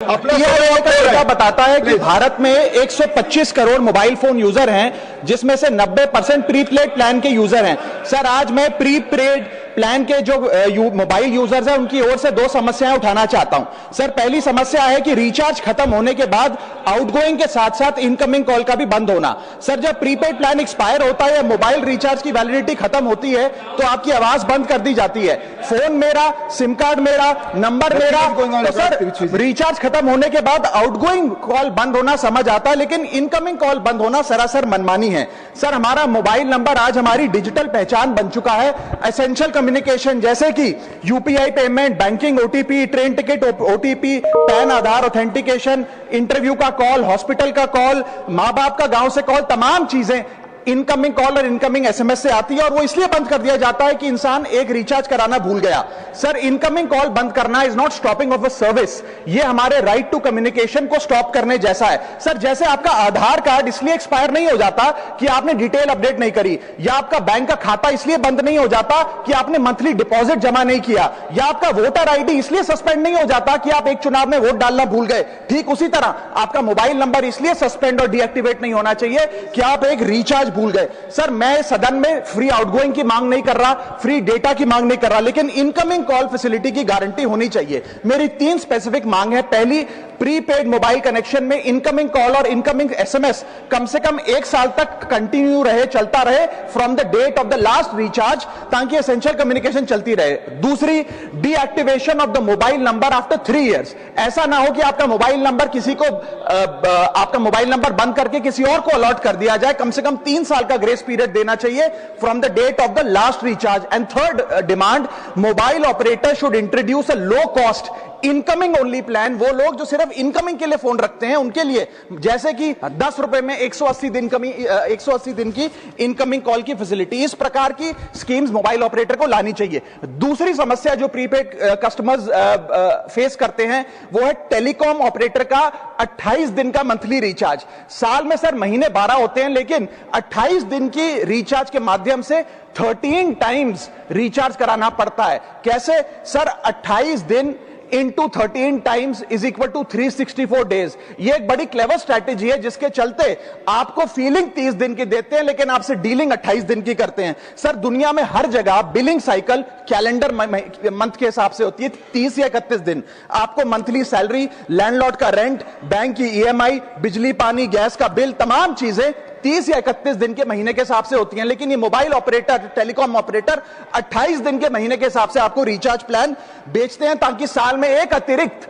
Data बताता है कि भारत में 125 करोड़ मोबाइल फोन यूजर हैं, जिसमें से 90% प्रीपेड प्लान के यूजर हैं। सर, आज मैं प्रीपेड प्लान के जो मोबाइल यूजर्स हैं उनकी ओर से दो समस्याएं उठाना चाहता हूं। सर, पहली समस्या है कि रिचार्ज खत्म होने के बाद आउटगोइंग के साथ साथ इनकमिंग कॉल का भी बंद होना। सर, जब प्रीपेड प्लान एक्सपायर होता है या मोबाइल रिचार्ज की वैलिडिटी खत्म होती है तो आपकी आवाज बंद कर दी जाती है। फोन मेरा, सिम कार्ड मेरा, नंबर मेरा, तो सर रिचार्ज खत्म होने के बाद आउटगोइंग कॉल बंद होना समझ आता है, लेकिन इनकमिंग कॉल बंद होना सरासर मनमानी है। सर, हमारा मोबाइल नंबर आज हमारी डिजिटल पहचान बन चुका है। एसेंशियल कम्युनिकेशन जैसे कि UPI payment, banking OTP, train ticket OTP, PAN Aadhaar authentication, interview का कॉल, हॉस्पिटल का कॉल, मां बाप का गांव से कॉल, तमाम चीजें इनकमिंग कॉल और इनकमिंग एसएमएस से आती है और वो इसलिए बंद कर दिया जाता है कि इंसान एक रिचार्ज कराना भूल गया। सर, इनकमिंग कॉल बंद करना is not stopping of a service, ये हमारे राइट टू कम्युनिकेशन को स्टॉप करने जैसा है। सर, जैसे आपका आधार कार्ड इसलिए एक्सपायर नहीं हो जाता कि आपने डिटेल अपडेट नहीं करी, या आपका बैंक का खाता इसलिए बंद नहीं हो जाता कि आपने मंथली डिपॉजिट जमा नहीं किया, या आपका वोटर आईडी इसलिए सस्पेंड नहीं हो जाता कि आप एक चुनाव में वोट डालना भूल गए, ठीक उसी तरह आपका मोबाइल नंबर इसलिए सस्पेंड और डीएक्टिवेट नहीं होना चाहिए कि आप एक रिचार्ज भूल गए। सर, मैं सदन में फ्री आउटगोइंग की मांग नहीं कर रहा, फ्री डेटा की मांग नहीं कर रहा, लेकिन इनकमिंग कॉल फैसिलिटी की गारंटी होनी चाहिए। मेरी 3 स्पेसिफिक मांग है। पहली, प्रीपेड मोबाइल कनेक्शन में इनकमिंग कॉल और इनकमिंग एसएमएस कम से कम 1 साल तक कंटिन्यू रहे, चलता रहे from the date of the last recharge, ताकि एसेंशियल कम्युनिकेशन चलती रहे। दूसरी, deactivation of the mobile number after 3 years. ऐसा ना हो कि आपका मोबाइल नंबर किसी को आपका मोबाइल नंबर बंद करके किसी और को अलॉट कर दिया जाए। कम से कम 3 साल का ग्रेस पीरियड देना चाहिए from the date of the last recharge. And third demand, mobile operator should introduce a low cost incoming only plan. वो लोग जो सिर्फ इनकमिंग के लिए फोन रखते हैं उनके लिए, जैसे कि 10 रुपए में 180 दिन की इनकमिंग कॉल की फैसिलिटी, इस प्रकार की स्कीम्स मोबाइल ऑपरेटर को लानी चाहिए। दूसरी समस्या जो प्रीपेड कस्टमर्स फेस करते हैं वो है टेलीकॉम ऑपरेटर का 28 दिन का मंथली रिचार्ज। साल में सर महीने 12 होते हैं, लेकिन 28 दिन की रिचार्ज के माध्यम से 13 टाइम्स रिचार्ज कराना पड़ता है। कैसे सर? 28 दिन into 13 times is equal to 364 days. ये एक बड़ी क्लेवर स्ट्रैटेजी है जिसके चलते आपको फीलिंग 30 दिन की देते हैं, लेकिन आपसे डीलिंग 28 दिन की करते हैं। सर, दुनिया में हर जगह बिलिंग साइकिल कैलेंडर मंथ के हिसाब से होती है, 30 या 31 दिन। आपको मंथली सैलरी, लैंडलॉर्ड का रेंट, बैंक की ईएमआई, बिजली पानी गैस का बिल, तमाम चीजें 30 या 31 दिन के महीने के हिसाब से होती हैं। लेकिन ये मोबाइल ऑपरेटर, टेलीकॉम ऑपरेटर 28 दिन के महीने के हिसाब से आपको रिचार्ज प्लान बेचते हैं, ताकि साल में एक अतिरिक्त